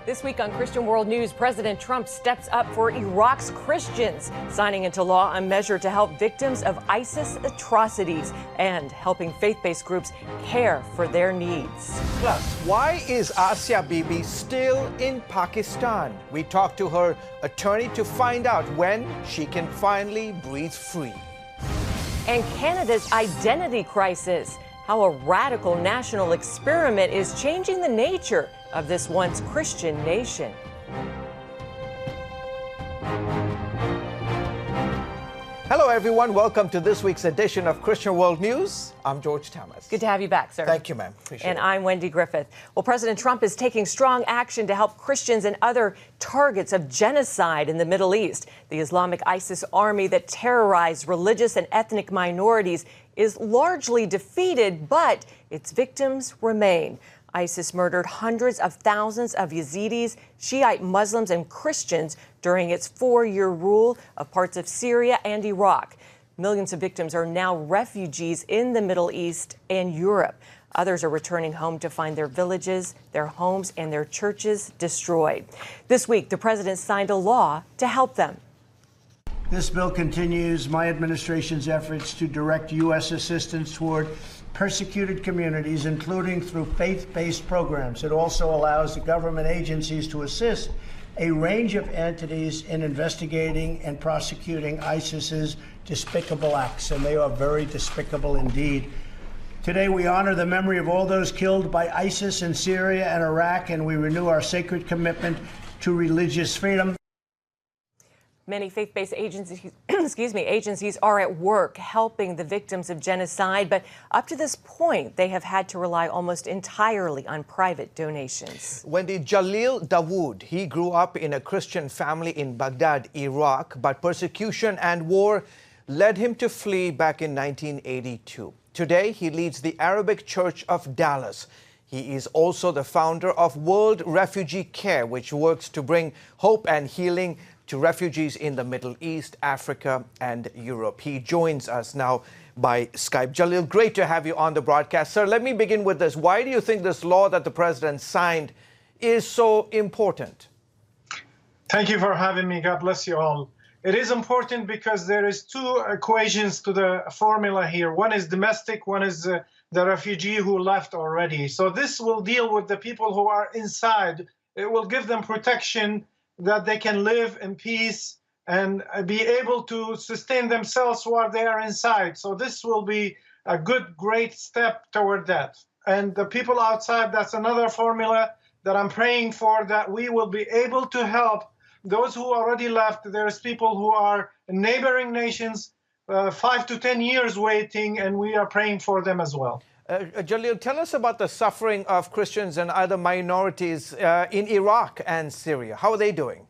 This week on Christian World News, President Trump steps up for Iraq's Christians, signing into law a measure to help victims of ISIS atrocities and helping faith-based groups care for their needs. Plus, why is Asia Bibi still in Pakistan? We talked to her attorney to find out when she can finally breathe free. And Canada's identity crisis, how a radical national experiment is changing the nature of this once Christian nation. Hello, everyone. Welcome to this week's edition of Christian World News. I'm George Thomas. Good to have you back, sir. Thank you, ma'am. Appreciate it. And I'm Wendy Griffith. Well, President Trump is taking strong action to help Christians and other targets of genocide in the Middle East. The Islamic ISIS army that terrorized religious and ethnic minorities is largely defeated, but its victims remain. ISIS murdered hundreds of thousands of Yazidis, Shiite Muslims, and Christians during its 4-year rule of parts of Syria and Iraq. Millions of victims are now refugees in the Middle East and Europe. Others are returning home to find their villages, their homes, and their churches destroyed. This week, the president signed a law to help them. This bill continues my administration's efforts to direct U.S. assistance toward persecuted communities, including through faith-based programs. It also allows the government agencies to assist a range of entities in investigating and prosecuting ISIS's despicable acts, and they are very despicable indeed. Today, we honor the memory of all those killed by ISIS in Syria and Iraq, and we renew our sacred commitment to religious freedom. Many faith-based agencies, agencies are at work helping the victims of genocide, but up to this point, they have had to rely almost entirely on private donations. Wendy, Jalil Dawood, he grew up in a Christian family in Baghdad, Iraq, but persecution and war led him to flee back in 1982. Today, he leads the Arabic Church of Dallas. He is also the founder of World Refugee Care, which works to bring hope and healing to refugees in the Middle East, Africa, and Europe. He joins us now by Skype. Jalil, great to have you on the broadcast. Sir, let me begin with this. Why do you think this law that the president signed is so important? Thank you for having me. God bless you all. It is important because there is two equations to the formula here. One is domestic, one is the refugee who left already. So this will deal with the people who are inside. It will give them protection that they can live in peace and be able to sustain themselves while they are inside. So this will be a great step toward that. And the people outside, that's another formula that I'm praying for, that we will be able to help those who already left. There's people who are in neighboring nations, 5 to 10 years waiting, and we are praying for them as well. Jalil, tell us about the suffering of Christians and other minorities in Iraq and Syria. How are they doing?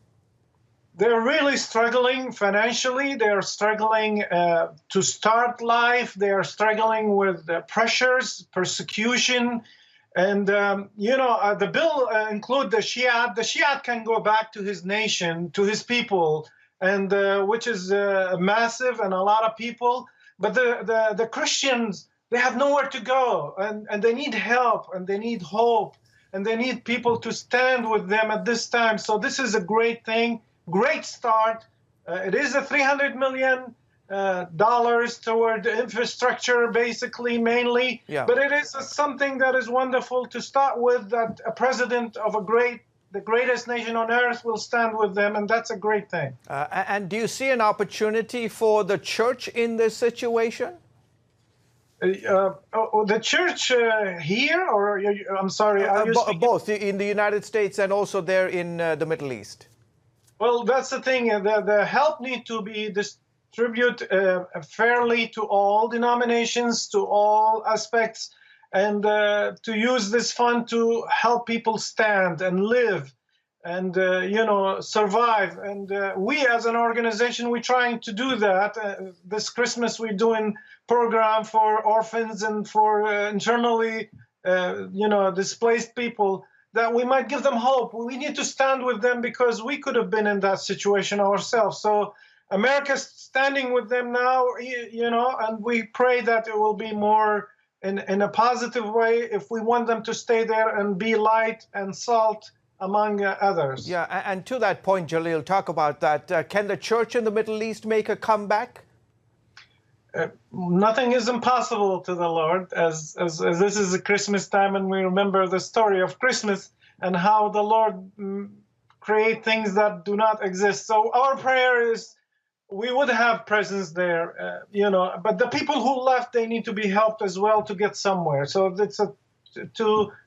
They're really struggling financially. They're struggling to start life. They are struggling with pressures, persecution. And, the bill includes the Shiite. The Shiite can go back to his nation, to his people, and which is massive and a lot of people. But the Christians, they have nowhere to go, and they need help, and they need hope, and they need people to stand with them at this time. So this is a great thing, great start. It is a $300 million toward infrastructure, basically, mainly. Yeah. But it is something that is wonderful to start with, that a president of the greatest nation on earth will stand with them, and that's a great thing. And do you see an opportunity for the church in this situation? The church here, or I'm sorry, both in the United States and also there in the Middle East. Well, that's the thing. The help need to be distributed fairly to all denominations, to all aspects, and to use this fund to help people stand and live and, survive. And we as an organization, we're trying to do that. This Christmas, we're doing program for orphans and for internally, displaced people, that we might give them hope. We need to stand with them because we could have been in that situation ourselves. So America's standing with them now, and we pray that it will be more in a positive way if we want them to stay there and be light and salt among others. Yeah, and to that point, Jalil, talk about that. Can the church in the Middle East make a comeback? Nothing is impossible to the Lord, as this is a Christmas time, and we remember the story of Christmas and how the Lord create things that do not exist. So our prayer is we would have presence there, but the people who left, they need to be helped as well to get somewhere. So it's a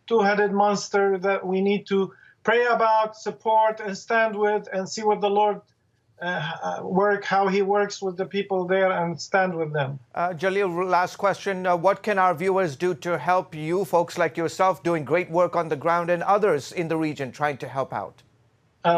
two-headed monster that we need to pray about, support, and stand with, and see what the Lord how he works with the people there and stand with them. Jalil, last question. What can our viewers do to help you, folks like yourself, doing great work on the ground, and others in the region trying to help out?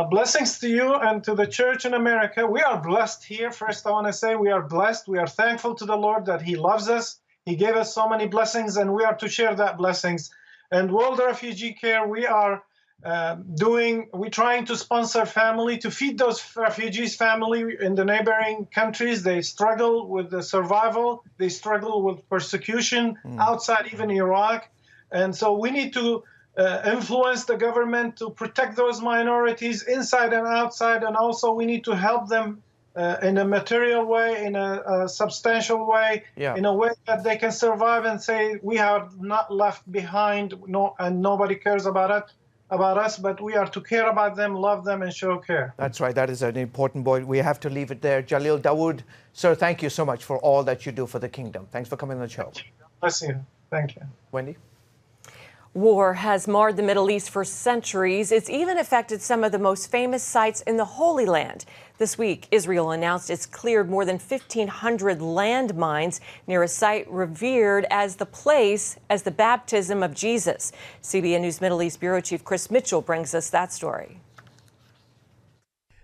Blessings to you and to the church in America. We are blessed here. First, I want to say we are blessed. We are thankful to the Lord that he loves us. He gave us so many blessings, and we are to share that blessings. And World Refugee Care, we are we're trying to sponsor family to feed those refugees family in the neighboring countries. They struggle with the survival. They struggle with persecution outside even Iraq. And so we need to influence the government to protect those minorities inside and outside. And also we need to help them in a material way, in a substantial way, in a way that they can survive and say, we are not left behind, and nobody cares about us, but we are to care about them, love them, and show care. That's right. That is an important point. We have to leave it there. Jalil Dawood, sir, thank you so much for all that you do for the kingdom. Thanks for coming on the show. Bless you. Thank you. Wendy? War has marred the Middle East for centuries. It's even affected some of the most famous sites in the Holy Land. This week, Israel announced it's cleared more than 1,500 landmines near a site revered as the baptism of Jesus. CBN News Middle East Bureau Chief Chris Mitchell brings us that story.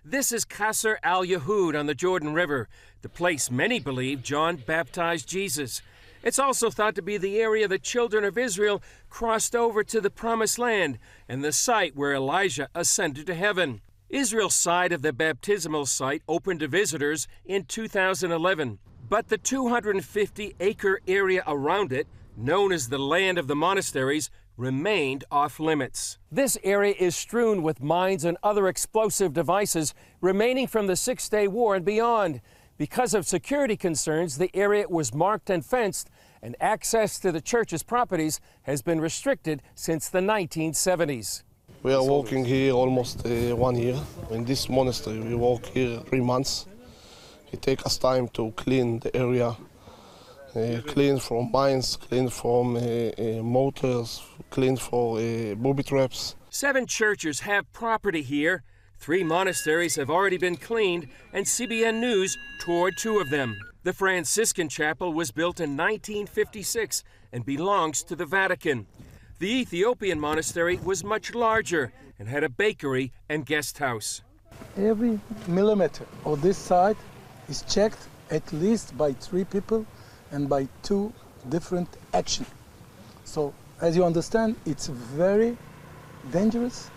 This is Qasr al-Yahud on the Jordan River, the place many believe John baptized Jesus. It's also thought to be the area the children of Israel crossed over to the Promised Land and the site where Elijah ascended to heaven. Israel's side of the baptismal site opened to visitors in 2011, but the 250-acre area around it, known as the land of the monasteries, remained off limits. This area is strewn with mines and other explosive devices remaining from the Six-Day War and beyond. Because of security concerns, the area was marked and fenced, and access to the church's properties has been restricted since the 1970s. We are working here almost 1 year. In this monastery, we work here 3 months. It takes us time to clean the area, clean from mines, clean from motors, clean for booby traps. 7 churches have property here. 3 monasteries have already been cleaned, and CBN News toured 2 of them. The Franciscan Chapel was built in 1956 and belongs to the Vatican. The Ethiopian monastery was much larger and had a bakery and guest house. Every millimeter of this site is checked at least by 3 people and by 2 different actions. So, as you understand, it's very dangerous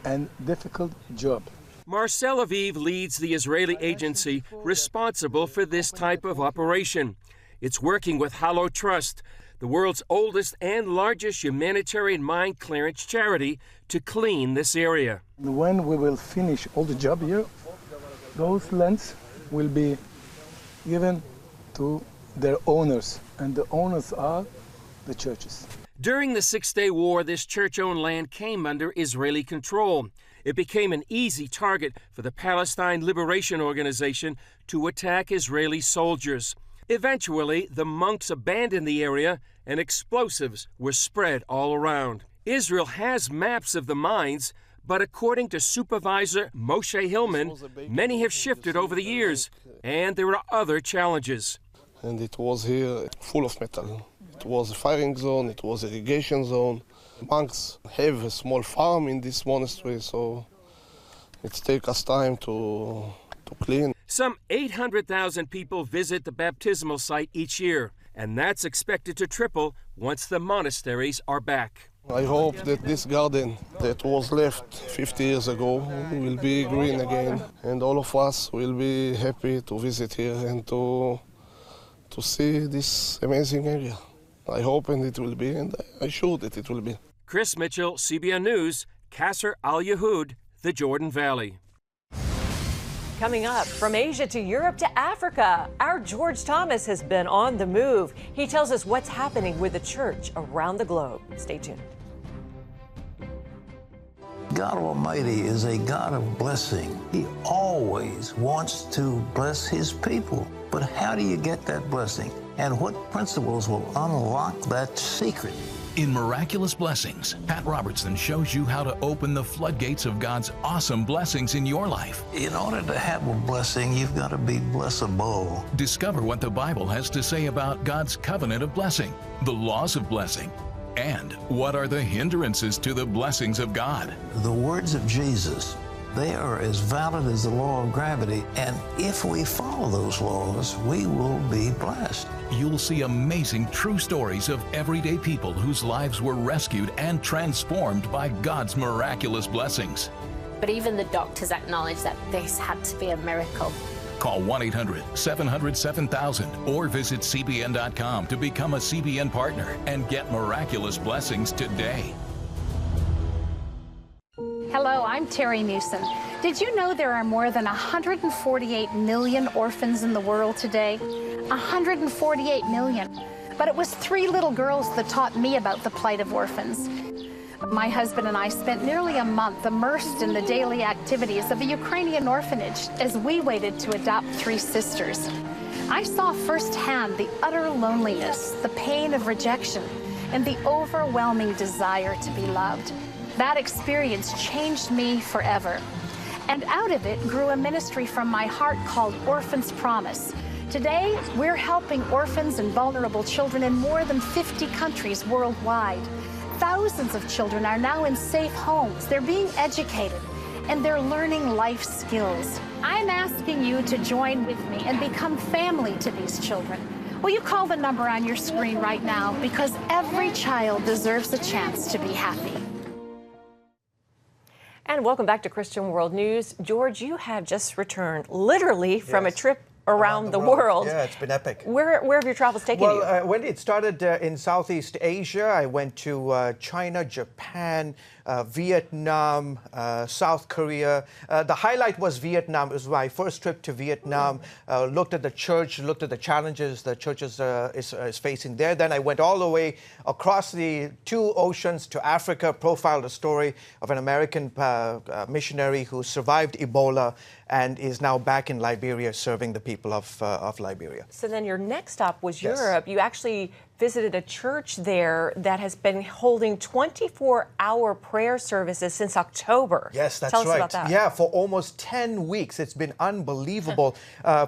and difficult job. Marcel Aviv leads the Israeli agency responsible for this type of operation. It's working with Hallow Trust, the world's oldest and largest humanitarian mine clearance charity, to clean this area. When we will finish all the job here, those lands will be given to their owners, and the owners are the churches. During the Six-Day War, this church-owned land came under Israeli control. It became an easy target for the Palestine Liberation Organization to attack Israeli soldiers. Eventually, the monks abandoned the area and explosives were spread all around. Israel has maps of the mines, but according to Supervisor Moshe Hillman, many have shifted over the years, and there are other challenges. And it was here full of metal. It was a firing zone, it was an irrigation zone. Monks have a small farm in this monastery, so it takes us time to clean. Some 800,000 people visit the baptismal site each year, and that's expected to triple once the monasteries are back. I hope that this garden that was left 50 years ago will be green again, and all of us will be happy to visit here and to see this amazing area. I hope and it will be, and I'm sure that it will be. Chris Mitchell, CBN News, Qasr Al-Yahud, the Jordan Valley. Coming up, from Asia to Europe to Africa, our George Thomas has been on the move. He tells us what's happening with the church around the globe. Stay tuned. God Almighty is a God of blessing. He always wants to bless His people. But how do you get that blessing? And what principles will unlock that secret? In Miraculous Blessings, Pat Robertson shows you how to open the floodgates of God's awesome blessings in your life. In order to have a blessing, you've got to be blessable. Discover what the Bible has to say about God's covenant of blessing, the laws of blessing, and what are the hindrances to the blessings of God. The words of Jesus, they are as valid as the law of gravity, and if we follow those laws, we will be blessed. You'll see amazing true stories of everyday people whose lives were rescued and transformed by God's miraculous blessings. But even the doctors acknowledged that this had to be a miracle. Call 1-800-700-7000 or visit CBN.com to become a CBN partner and get miraculous blessings today. Hello, I'm Terry Newsom. Did you know there are more than 148 million orphans in the world today? 148 million. But it was 3 little girls that taught me about the plight of orphans. My husband and I spent nearly a month immersed in the daily activities of a Ukrainian orphanage as we waited to adopt 3 sisters. I saw firsthand the utter loneliness, the pain of rejection, and the overwhelming desire to be loved. That experience changed me forever. And out of it grew a ministry from my heart called Orphans Promise. Today, we're helping orphans and vulnerable children in more than 50 countries worldwide. Thousands of children are now in safe homes. They're being educated, and they're learning life skills. I'm asking you to join with me and become family to these children. Will you call the number on your screen right now? Because every child deserves a chance to be happy. And welcome back to Christian World News. George, you have just returned literally from a trip around the world. Yeah, it's been epic. Where have your travels taken you? Well, when it started in Southeast Asia, I went to China, Japan, Vietnam, South Korea. The highlight was Vietnam. It was my first trip to Vietnam. Looked at the church, looked at the challenges the church is facing there. Then I went all the way across the 2 oceans to Africa, profiled a story of an American missionary who survived Ebola and is now back in Liberia serving the people of Liberia. So then your next stop was Europe. You actually visited a church there that has been holding 24-hour prayer services since October. Yes, that's Tell us right. about that. Yeah, for almost 10 weeks. It's been unbelievable.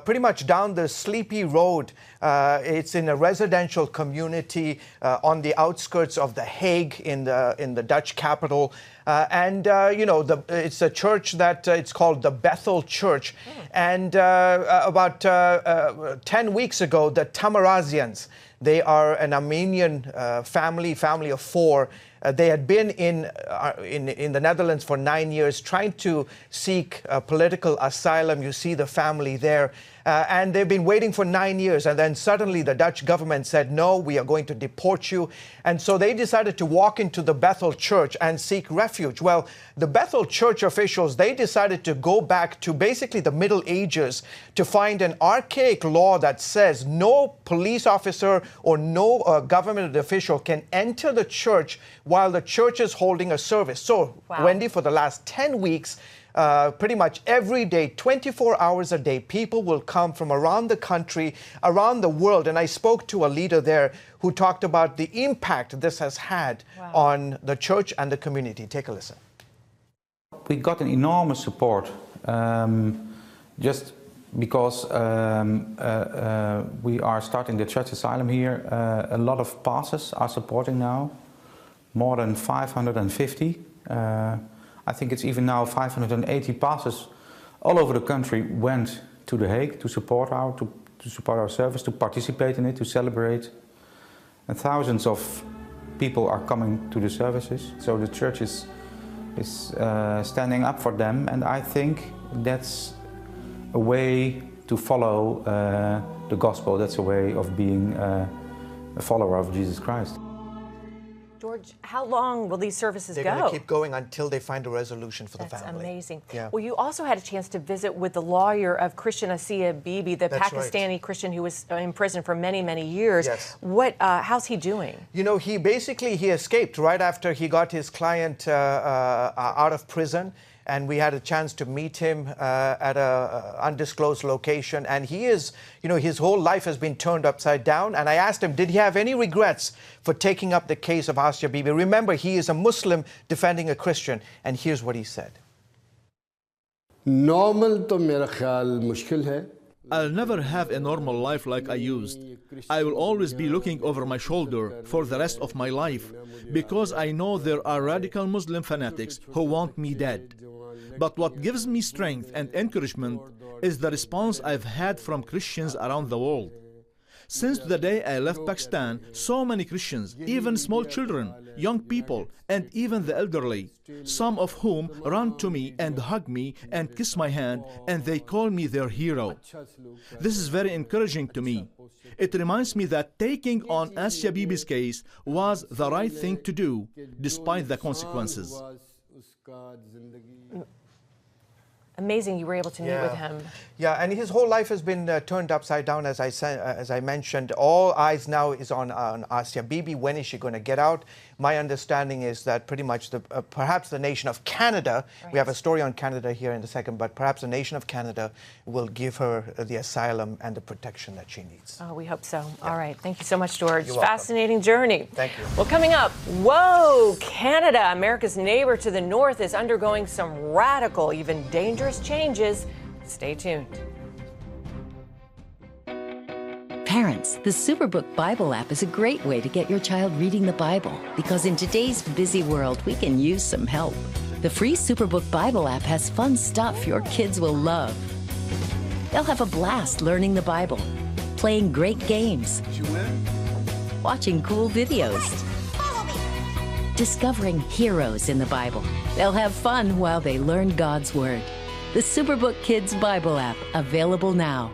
Pretty much down the Sleepy Road. It's in a residential community on the outskirts of The Hague in the Dutch capital. It's a church that it's called the Bethel Church. And about 10 weeks ago, the Tamarazians, they are an Armenian family of 4. They had been in the Netherlands for 9 years, trying to seek political asylum. You see the family there. And they've been waiting for 9 years. And then suddenly the Dutch government said, no, we are going to deport you. And so they decided to walk into the Bethel Church and seek refuge. Well, the Bethel Church officials, they decided to go back to basically the Middle Ages to find an archaic law that says no police officer or no government official can enter the church while the church is holding a service. So, wow. Wendy, for the last 10 weeks, pretty much every day, 24 hours a day, people will come from around the country, around the world. And I spoke to a leader there who talked about the impact this has had on the church and the community. Take a listen. We got an enormous support just because we are starting the church asylum here. A lot of pastors are supporting now, more than 550. I think it's even now 580 pastors all over the country went to The Hague to support our service, to participate in it, to celebrate. And thousands of people are coming to the services. So the church is standing up for them, and I think that's a way to follow the gospel. That's a way of being a follower of Jesus Christ. George, how long will these services go? They're going to keep going until they find a resolution for the family. That's amazing. Yeah. Well, you also had a chance to visit with the lawyer of Christian Asia Bibi, the Pakistani Christian who was in prison for many, many years. Yes. How's he doing? You know, he escaped right after he got his client out of prison. And we had a chance to meet him at an undisclosed location. And he is, you know, his whole life has been turned upside down. And I asked him, did he have any regrets for taking up the case of Asia Bibi? Remember, he is a Muslim defending a Christian. And here's what he said. I'll never have a normal life like I used. I will always be looking over my shoulder for the rest of my life because I know there are radical Muslim fanatics who want me dead. But what gives me strength and encouragement is the response I've had from Christians around the world. Since the day I left Pakistan, so many Christians, even small children, young people, and even the elderly, some of whom run to me and hug me and kiss my hand, and they call me their hero. This is very encouraging to me. It reminds me that taking on Asia Bibi's case was the right thing to do, despite the consequences. Amazing you were able to meet with him. Yeah, and his whole life has been turned upside down, as I mentioned. All eyes now is on Asia Bibi. When is she going to get out? My understanding is that pretty much perhaps the nation of Canada, we have a story on Canada here in a second, but perhaps the nation of Canada will give her the asylum and the protection that she needs. Oh, we hope so. Yeah. All right. Thank you so much, George. You're welcome. Fascinating journey. Thank you. Well, coming up, whoa, Canada, America's neighbor to the north, is undergoing some radical, even dangerous changes. Stay tuned. Parents, the Superbook Bible app is a great way to get your child reading the Bible because in today's busy world, we can use some help. The free Superbook Bible app has fun stuff your kids will love. They'll have a blast learning the Bible, playing great games, watching cool videos, discovering heroes in the Bible. They'll have fun while they learn God's Word. The Superbook Kids Bible app, available now.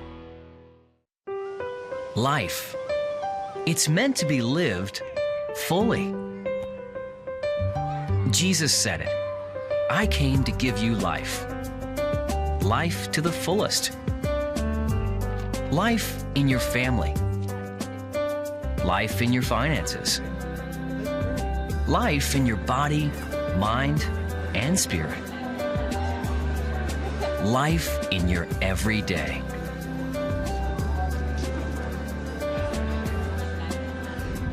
Life. It's meant to be lived fully. Jesus said it. I came to give you life. Life to the fullest. Life in your family. Life in your finances. Life in your body, mind, and spirit. Life in your everyday.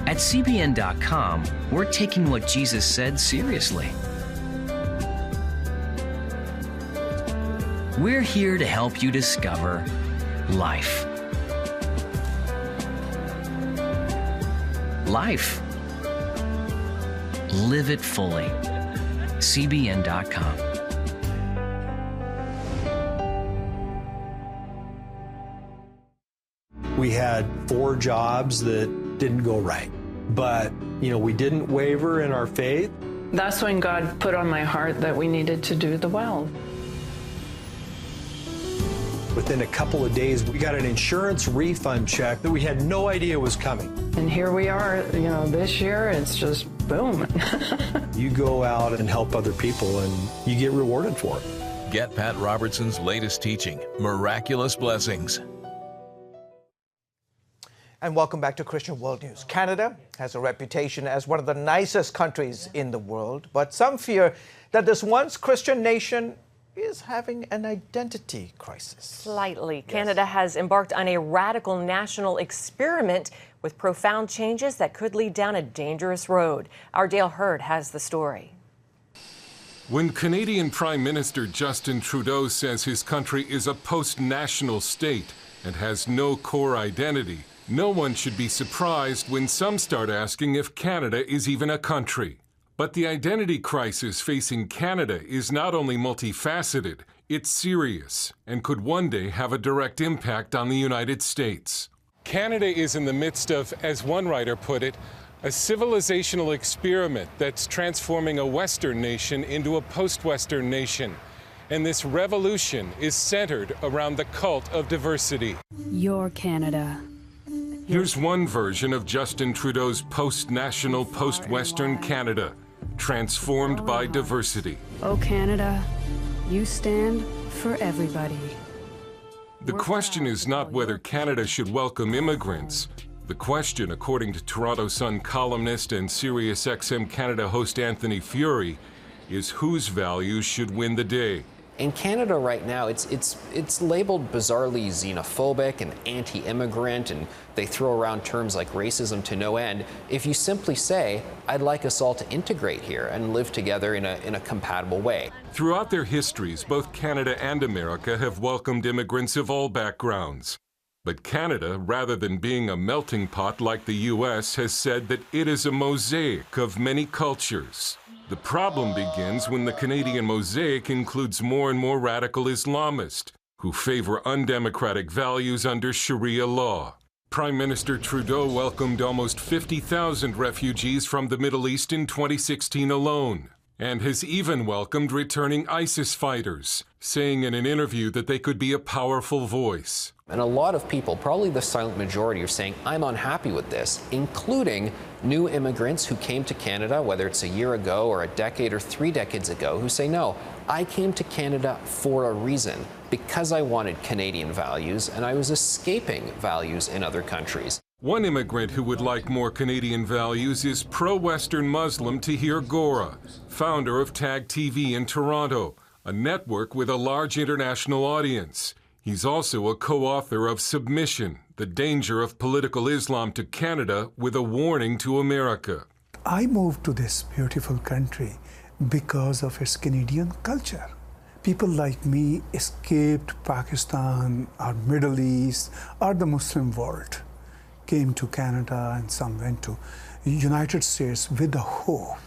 At CBN.com, we're taking what Jesus said seriously. We're here to help you discover life. Life. Live it fully. CBN.com. We had 4 jobs that didn't go right. But, you know, we didn't waver in our faith. That's when God put on my heart that we needed to do the well. Within a couple of days, we got an insurance refund check that we had no idea was coming. And here we are, you know, this year, it's just boom. You go out and help other people and you get rewarded for it. Get Pat Robertson's latest teaching, Miraculous Blessings. And welcome back to Christian World News. Canada has a reputation as one of the nicest countries in the world, but some fear that this once Christian nation is having an identity crisis. Slightly. Yes. Canada has embarked on a radical national experiment with profound changes that could lead down a dangerous road. Our Dale Hurd has the story. When Canadian Prime Minister Justin Trudeau says his country is a post-national state and has no core identity, no one should be surprised when some start asking if Canada is even a country. But the identity crisis facing Canada is not only multifaceted, it's serious and could one day have a direct impact on the United States. Canada is in the midst of, as one writer put it, a civilizational experiment that's transforming a Western nation into a post-Western nation. And this revolution is centered around the cult of diversity. Your Canada. Here's one version of Justin Trudeau's post-national, post-Western Canada, transformed by diversity. Oh, Canada, you stand for everybody. The question is not whether Canada should welcome immigrants. The question, according to Toronto Sun columnist and SiriusXM Canada host Anthony Furey, is whose values should win the day. In Canada right now, it's labeled bizarrely xenophobic and anti-immigrant, and they throw around terms like racism to no end. If you simply say, I'd like us all to integrate here and live together in a compatible way. Throughout their histories, both Canada and America have welcomed immigrants of all backgrounds. But Canada, rather than being a melting pot like the U.S., has said that it is a mosaic of many cultures. The problem begins when the Canadian mosaic includes more and more radical Islamists who favor undemocratic values under Sharia law. Prime Minister Trudeau welcomed almost 50,000 refugees from the Middle East in 2016 alone, and has even welcomed returning ISIS fighters, saying in an interview that they could be a powerful voice. And a lot of people, probably the silent majority, are saying, I'm unhappy with this, including new immigrants who came to Canada, whether it's a year ago or a decade or 3 decades ago, who say, no, I came to Canada for a reason, because I wanted Canadian values and I was escaping values in other countries. One immigrant who would like more Canadian values is pro-Western Muslim Tahir Gora, founder of Tag TV in Toronto, a network with a large international audience. He's also a co-author of Submission, The Danger of Political Islam to Canada, with a warning to America. I moved to this beautiful country because of its Canadian culture. People like me escaped Pakistan or Middle East or the Muslim world, came to Canada, and some went to United States with the hope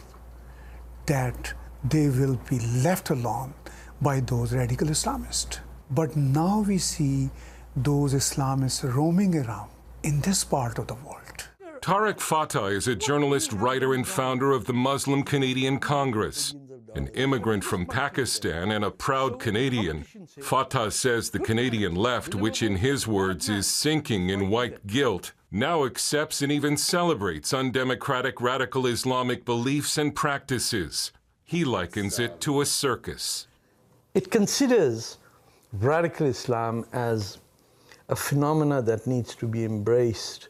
that they will be left alone by those radical Islamists. But now we see those Islamists roaming around in this part of the world. Tariq Fatah is a journalist, writer, and founder of the Muslim Canadian Congress. An immigrant from Pakistan and a proud Canadian, Fatah says the Canadian left, which in his words is sinking in white guilt, now accepts and even celebrates undemocratic radical Islamic beliefs and practices. He likens it to a circus. It considers radical Islam as a phenomena that needs to be embraced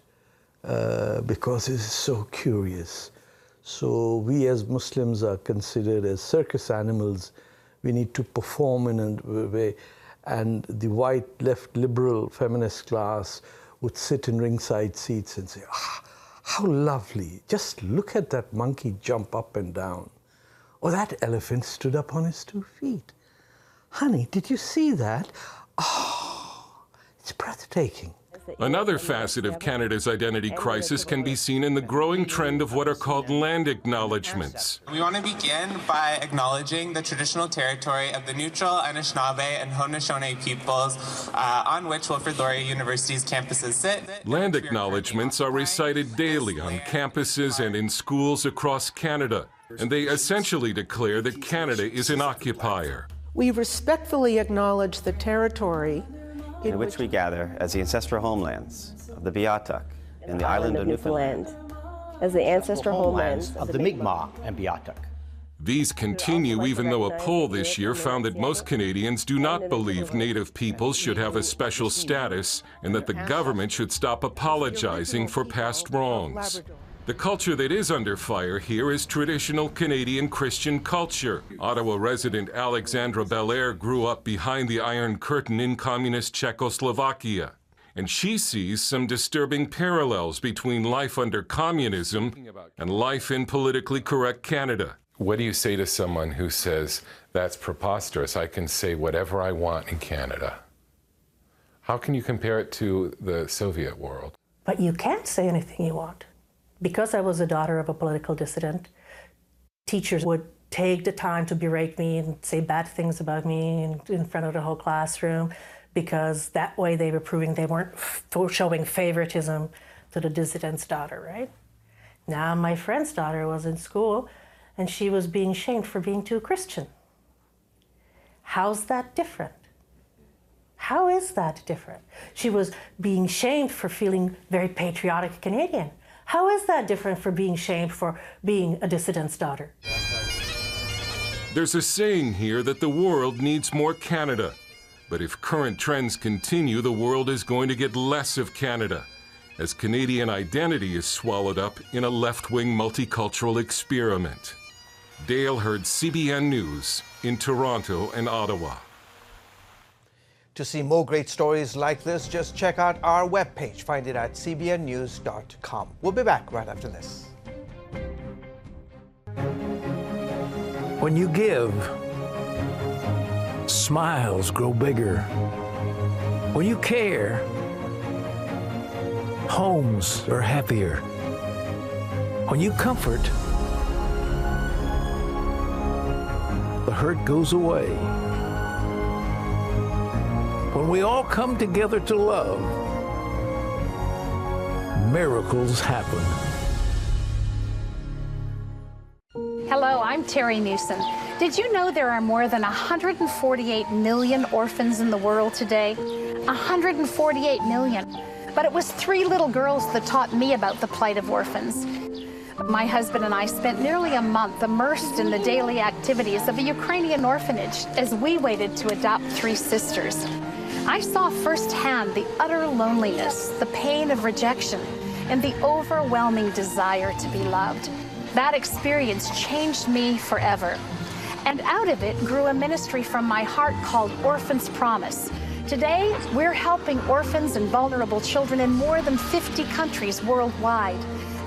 because it's so curious. So we as Muslims are considered as circus animals. We need to perform in a way. And the white left liberal feminist class would sit in ringside seats and say, how lovely. Just look at that monkey jump up and down. Or that elephant stood up on his 2 feet. Honey, did you see that? Oh, it's breathtaking. Another facet of Canada's identity crisis can be seen in the growing trend of what are called land acknowledgements. We want to begin by acknowledging the traditional territory of the neutral Anishinaabe and Haudenosaunee peoples on which Wilfrid Laurier University's campuses sit. Land acknowledgements are recited daily on campuses and in schools across Canada, and they essentially declare that Canada is an occupier. We respectfully acknowledge the territory in which we gather as the ancestral homelands of the Beothuk and the island of Newfoundland, as the ancestral homelands of the Mi'kmaq and Beothuk. These continue even though a poll this year found that most Canadians do not believe Native peoples should have a special status and that the government should stop apologizing for past wrongs. The culture that is under fire here is traditional Canadian Christian culture. Ottawa resident Alexandra Belair grew up behind the Iron Curtain in communist Czechoslovakia, and she sees some disturbing parallels between life under communism and life in politically correct Canada. What do you say to someone who says, that's preposterous, I can say whatever I want in Canada? How can you compare it to the Soviet world? But you can't say anything you want. Because I was a daughter of a political dissident, teachers would take the time to berate me and say bad things about me in front of the whole classroom, because that way they were proving they weren't showing favoritism to the dissident's daughter, right? Now my friend's daughter was in school and she was being shamed for being too Christian. How's that different? How is that different? She was being shamed for feeling very patriotic Canadian. How is that different from being shamed for being a dissident's daughter? There's a saying here that the world needs more Canada. But if current trends continue, the world is going to get less of Canada, as Canadian identity is swallowed up in a left-wing multicultural experiment. Dale Hurd, CBN News, in Toronto and Ottawa. To see more great stories like this, just check out our webpage. Find it at cbnnews.com. We'll be back right after this. When you give, smiles grow bigger. When you care, homes are happier. When you comfort, the hurt goes away. When we all come together to love, miracles happen. Hello, I'm Terry Newsom. Did you know there are more than 148 million orphans in the world today? 148 million. But it was 3 little girls that taught me about the plight of orphans. My husband and I spent nearly a month immersed in the daily activities of a Ukrainian orphanage as we waited to adopt 3 sisters. I saw firsthand the utter loneliness, the pain of rejection, and the overwhelming desire to be loved. That experience changed me forever. And out of it grew a ministry from my heart called Orphans Promise. Today, we're helping orphans and vulnerable children in more than 50 countries worldwide.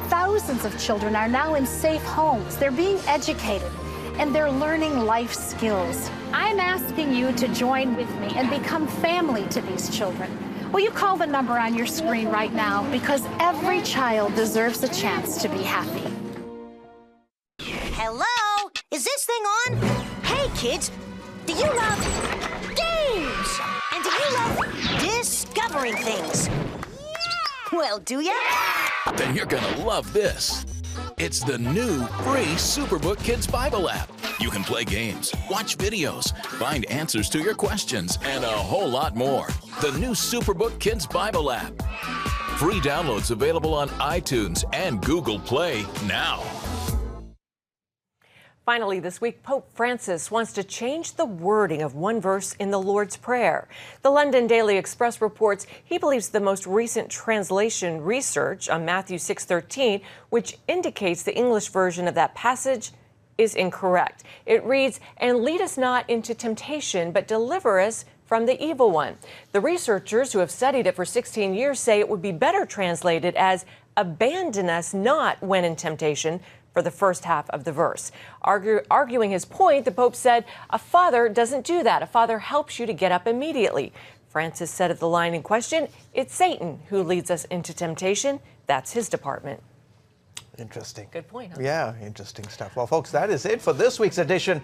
Thousands of children are now in safe homes. They're being educated, and they're learning life skills. I'm asking you to join with me and become family to these children. Will you call the number on your screen right now? Because every child deserves a chance to be happy. Hello? Is this thing on? Hey, kids, do you love games? And do you love discovering things? Well, do ya? Then you're gonna love this. It's the new free Superbook Kids Bible app. You can play games, watch videos, find answers to your questions, and a whole lot more. The new Superbook Kids Bible app. Free downloads available on iTunes and Google Play now. Finally, this week, Pope Francis wants to change the wording of one verse in the Lord's Prayer. The London Daily Express reports he believes the most recent translation research on Matthew 6:13, which indicates the English version of that passage, is incorrect. It reads, "And lead us not into temptation, but deliver us from the evil one." The researchers who have studied it for 16 years say it would be better translated as, "Abandon us not when in temptation," for the first half of the verse. Arguing his point, the Pope said, a father doesn't do that. A father helps you to get up immediately. Francis said of the line in question, it's Satan who leads us into temptation. That's his department. Interesting. Good point, huh? Yeah, interesting stuff. Well, folks, that is it for this week's edition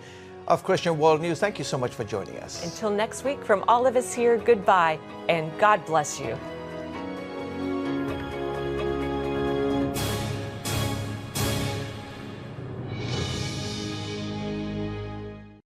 of Christian World News. Thank you so much for joining us. Until next week, from all of us here, goodbye and God bless you.